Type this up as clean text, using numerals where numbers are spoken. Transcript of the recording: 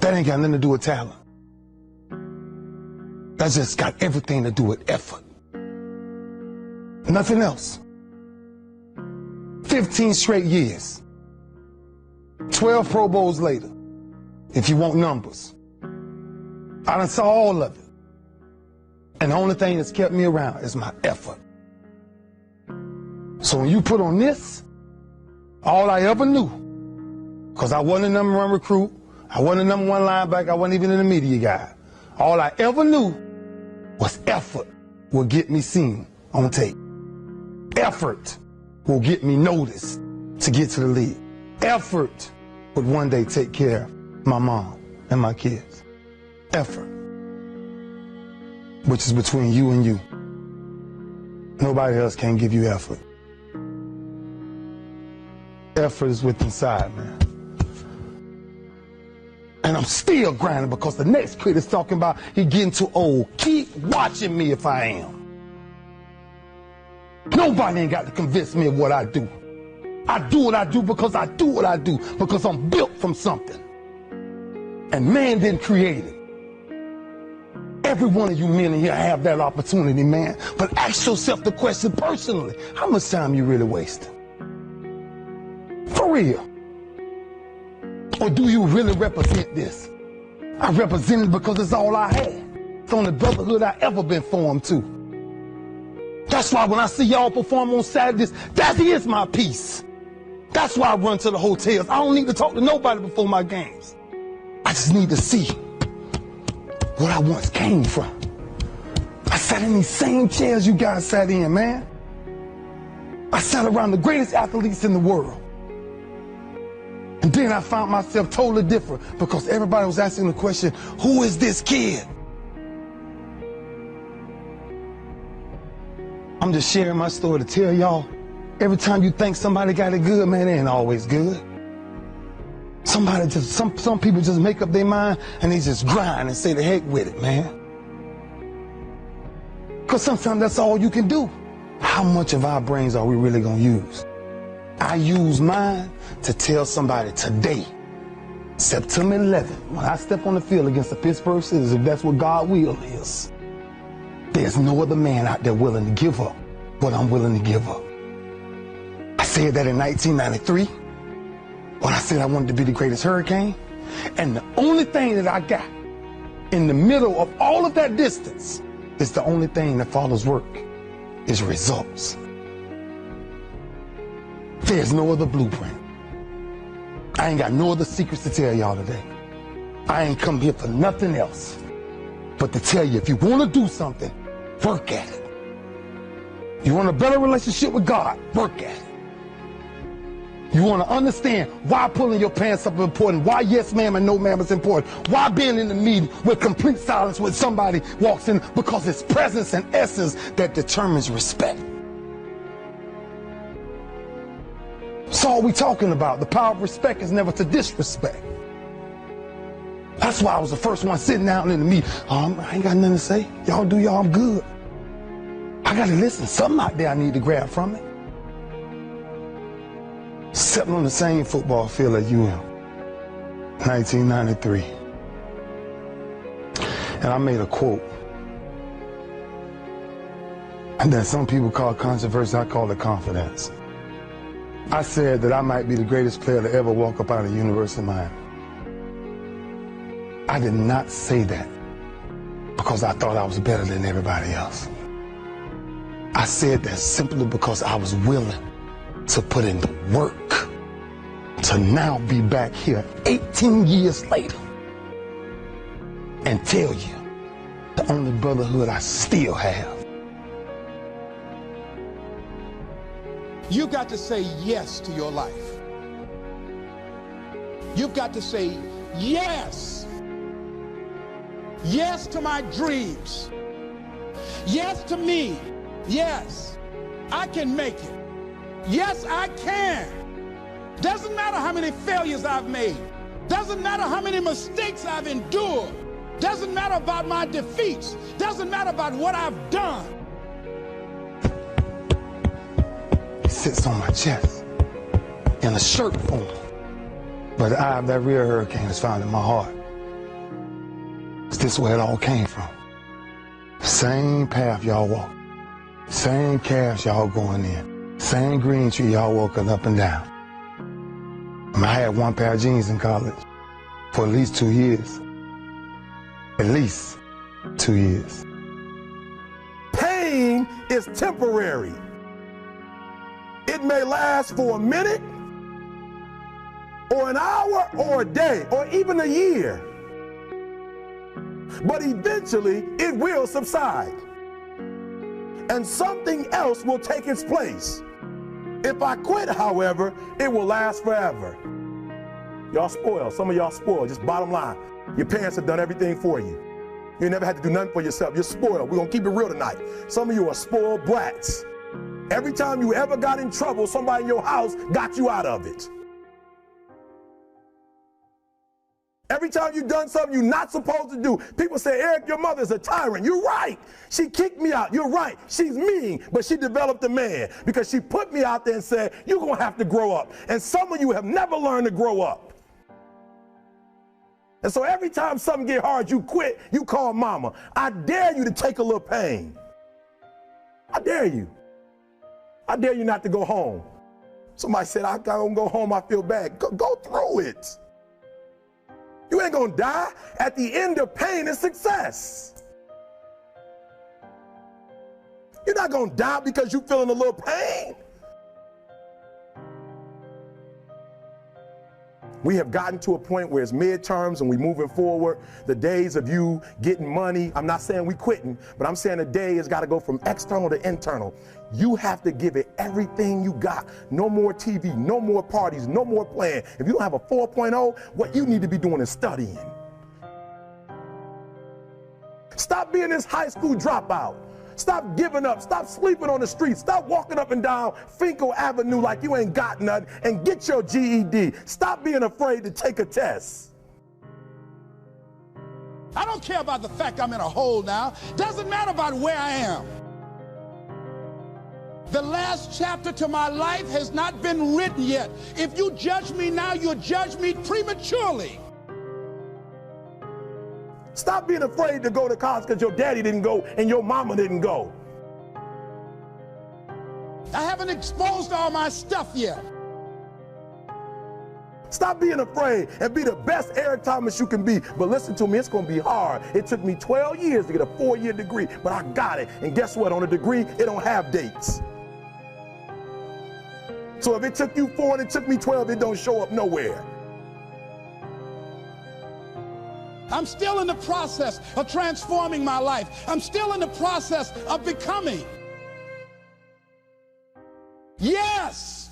That ain't got nothing to do with talent. That's just got everything to do with effort. Nothing else. 15 straight years. 12 Pro Bowls later, if you want numbers. I done saw all of it. And the only thing that's kept me around is my effort. So when you put on this, all I ever knew, because I wasn't a number one recruit, I wasn't a number one linebacker, I wasn't even in the media guy. All I ever knew was effort will get me seen on tape. Effort will get me noticed to get to the league. Effort would one day take care of my mom and my kids. Effort. Which is between you and you. Nobody else can give you effort. Effort is within inside, man. And I'm still grinding because the next kid is talking about he getting too old. Keep watching me if I am. Nobody ain't got to convince me of what I do. I do what I do because I do what I do, because I'm built from something. And man didn't create it. Every one of you men in here have that opportunity, man. But ask yourself the question personally, how much time you really wasting? For real. Or do you really represent this? I represent it because it's all I had. It's the only brotherhood I ever been formed to. That's why when I see y'all perform on Saturdays, that is my peace. That's why I run to the hotels. I don't need to talk to nobody before my games. I just need to see what I once came from. I sat in these same chairs you guys sat in, man. I sat around the greatest athletes in the world. And then I found myself totally different because everybody was asking the question, who is this kid? I'm just sharing my story to tell y'all, every time you think somebody got it good, man, it ain't always good. Some people just make up their mind and they just grind and say the heck with it, man. Because sometimes that's all you can do. How much of our brains are we really gonna use? I use mine to tell somebody today, September 11th, when I step on the field against the Pittsburgh Steelers, if that's what God's will is, there's no other man out there willing to give up what I'm willing to give up. I said that in 1993, when I said I wanted to be the greatest Hurricane, and the only thing that I got in the middle of all of that distance is the only thing that follows work, is results. There's no other blueprint. I ain't got no other secrets to tell y'all today. I ain't come here for nothing else but to tell you, if you want to do something, work at it. You want a better relationship with God, work at it. You want to understand why pulling your pants up is important, why yes ma'am and no ma'am is important, why being in the meeting with complete silence when somebody walks in, because it's presence and essence that determines respect. That's all we talking about. The power of respect is never to disrespect. That's why I was the first one sitting down in the meeting. I ain't got nothing to say. Y'all do y'all, I'm good. I got to listen. Something out there I need to grab from it. Stepping on the same football field as you am. 1993. And I made a quote. And that some people call controversy, I call it confidence. I said that I might be the greatest player to ever walk up out of the University of Miami. I did not say that because I thought I was better than everybody else. I said that simply because I was willing to put in the work to now be back here 18 years later and tell you the only brotherhood I still have. You got to say yes to your life. You've got to say yes. Yes to my dreams. Yes to me. Yes, I can make it. Yes, I can. Doesn't matter how many failures I've made. Doesn't matter how many mistakes I've endured. Doesn't matter about my defeats. Doesn't matter about what I've done. It sits on my chest in a shirt form. But the eye of that real hurricane is found in my heart. Is this where it all came from? Same path y'all walk. Same calves y'all going in. Same green tree y'all walking up and down. I had one pair of jeans in college for at least 2 years. At least 2 years. Pain is temporary. It may last for a minute, or an hour, or a day, or even a year. But eventually, it will subside. And something else will take its place. If I quit, however, it will last forever. Y'all spoiled. Some of y'all spoiled. Just bottom line. Your parents have done everything for you. You never had to do nothing for yourself. You're spoiled. We're going to keep it real tonight. Some of you are spoiled brats. Every time you ever got in trouble, somebody in your house got you out of it. Every time you've done something you're not supposed to do, people say, Eric, your mother's a tyrant. You're right. She kicked me out. You're right. She's mean, but she developed a man because she put me out there and said, you're going to have to grow up. And some of you have never learned to grow up. And so every time something get hard, you quit, you call mama. I dare you to take a little pain. I dare you. I dare you not to go home. Somebody said, I don't go home, I feel bad. Go through it. You ain't gonna die. At the end of pain is success. You're not gonna die because you're feeling a little pain. We have gotten to a point where it's midterms and we're moving forward. The days of you getting money, I'm not saying we quitting, but I'm saying the day has got to go from external to internal. You have to give it everything you got. No more TV, no more parties, no more playing. If you don't have a 4.0, what you need to be doing is studying. Stop being this high school dropout. Stop giving up. Stop sleeping on the street. Stop walking up and down Finkel Avenue like you ain't got nothing, and get your GED. Stop being afraid to take a test. I don't care about the fact I'm in a hole now. Doesn't matter about where I am. The last chapter to my life has not been written yet. If you judge me now, you'll judge me prematurely. Stop being afraid to go to college because your daddy didn't go and your mama didn't go. I haven't exposed all my stuff yet. Stop being afraid and be the best Eric Thomas you can be. But listen to me, it's going to be hard. It took me 12 years to get a 4-year degree, but I got it. And guess what? On a degree, it don't have dates. So if it took you 4 and it took me 12, it don't show up nowhere. I'm still in the process of transforming my life. I'm still in the process of becoming. Yes!